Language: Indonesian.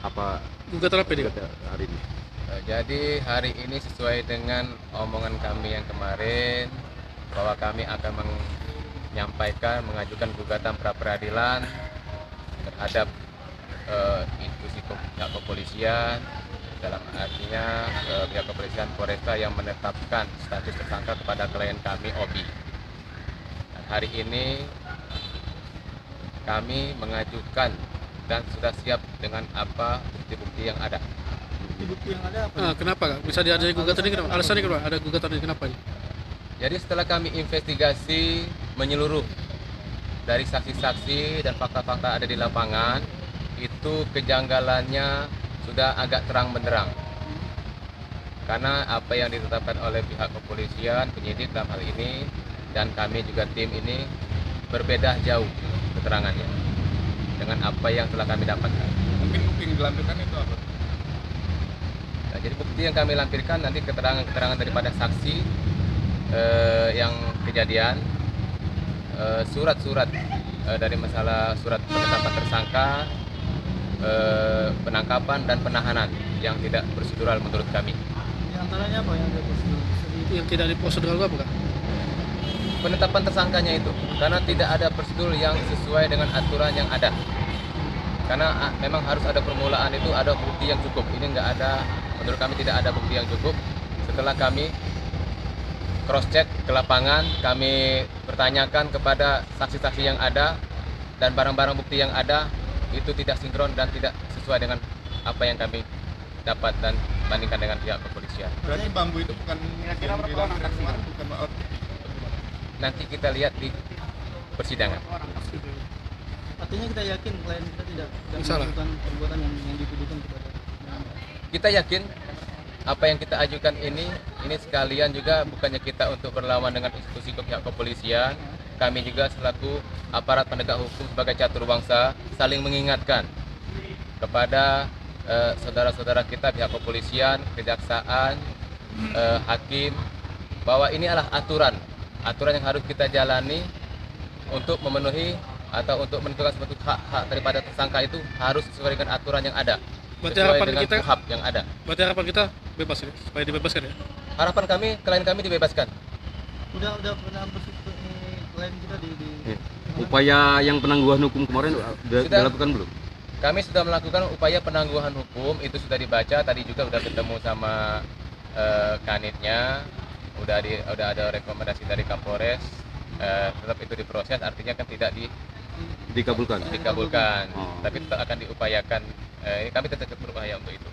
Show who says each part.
Speaker 1: Apa
Speaker 2: Gugatan apa ini, Kak?
Speaker 1: hari ini?
Speaker 3: Jadi hari ini sesuai dengan omongan kami yang kemarin bahwa kami akan mengajukan gugatan pra peradilan terhadap institusi pihak kepolisian, dalam artinya pihak kepolisian Polresta yang menetapkan status tersangka kepada klien kami Obi. Dan hari ini kami mengajukan dan sudah siap dengan apa bukti-bukti yang ada.
Speaker 4: Bukti yang ada apa?
Speaker 2: Kenapa, Kak? Bisa diajukan gugatan ini kenapa? Alasannya kenapa? Ada gugatan ini kenapa ini?
Speaker 3: Jadi setelah kami investigasi menyeluruh dari saksi-saksi dan fakta-fakta ada di lapangan, itu kejanggalannya sudah agak terang benderang. Karena apa yang ditetapkan oleh pihak kepolisian, penyidik dalam hal ini, dan kami juga tim ini berbeda jauh keterangannya dengan apa yang telah kami dapatkan.
Speaker 4: Mungkin bukti yang dilampirkan itu apa?
Speaker 3: Nah, jadi bukti yang kami lampirkan nanti keterangan-keterangan daripada saksi yang kejadian, surat-surat dari masalah surat penetapan tersangka, penangkapan dan penahanan yang tidak prosedural menurut kami.
Speaker 4: Di antaranya apa yang ada prosedur?
Speaker 2: Yang tidak diprosedural itu apa, Kak?
Speaker 3: Penetapan tersangkanya itu karena tidak ada prosedur yang sesuai dengan aturan yang ada. Karena memang harus ada permulaan, itu ada bukti yang cukup. Ini nggak ada, menurut kami tidak ada bukti yang cukup. Setelah kami cross check ke lapangan, kami pertanyakan kepada saksi-saksi yang ada dan barang-barang bukti yang ada itu tidak sinkron dan tidak sesuai dengan apa yang kami dapat dan bandingkan dengan pihak kepolisian.
Speaker 4: Berarti bambu itu bukan yang dilampirkan kemarin, bukan alat.
Speaker 3: Nanti kita lihat di persidangan.
Speaker 4: Artinya kita yakin klien kita tidak
Speaker 2: Salah.
Speaker 4: melakukan perbuatan yang dituduhkan kepada.
Speaker 3: Kita yakin apa yang kita ajukan ini sekalian juga bukannya kita untuk berlawan dengan institusi pihak kepolisian. Kami juga selaku aparat penegak hukum sebagai catur bangsa saling mengingatkan kepada saudara-saudara kita pihak kepolisian, kejaksaan, hakim, bahwa ini adalah aturan yang harus kita jalani untuk memenuhi atau untuk menentukan suatu hak daripada tersangka itu harus sesuai dengan aturan yang ada.
Speaker 2: Berarti
Speaker 3: Sesuai
Speaker 2: harapan
Speaker 3: dengan
Speaker 2: kita
Speaker 3: KUHP yang ada.
Speaker 2: Berarti harapan kita bebas ya, supaya dibebaskan ya.
Speaker 3: Harapan kami, klien kami dibebaskan.
Speaker 4: Udah pernah bersyukur klien kita di
Speaker 1: Upaya yang penangguhan hukum kemarin sudah
Speaker 3: Sudah.
Speaker 1: dilakukan belum?
Speaker 3: Kami sudah melakukan upaya penangguhan hukum, itu sudah dibaca, tadi juga sudah ketemu sama kanitnya, udah ada rekomendasi dari Kapolres, tetap itu diproses, artinya kan tidak
Speaker 1: Dikabulkan.
Speaker 3: dikabulkan,
Speaker 1: Oh.
Speaker 3: tapi tetap akan diupayakan, kami tetap berupaya untuk itu.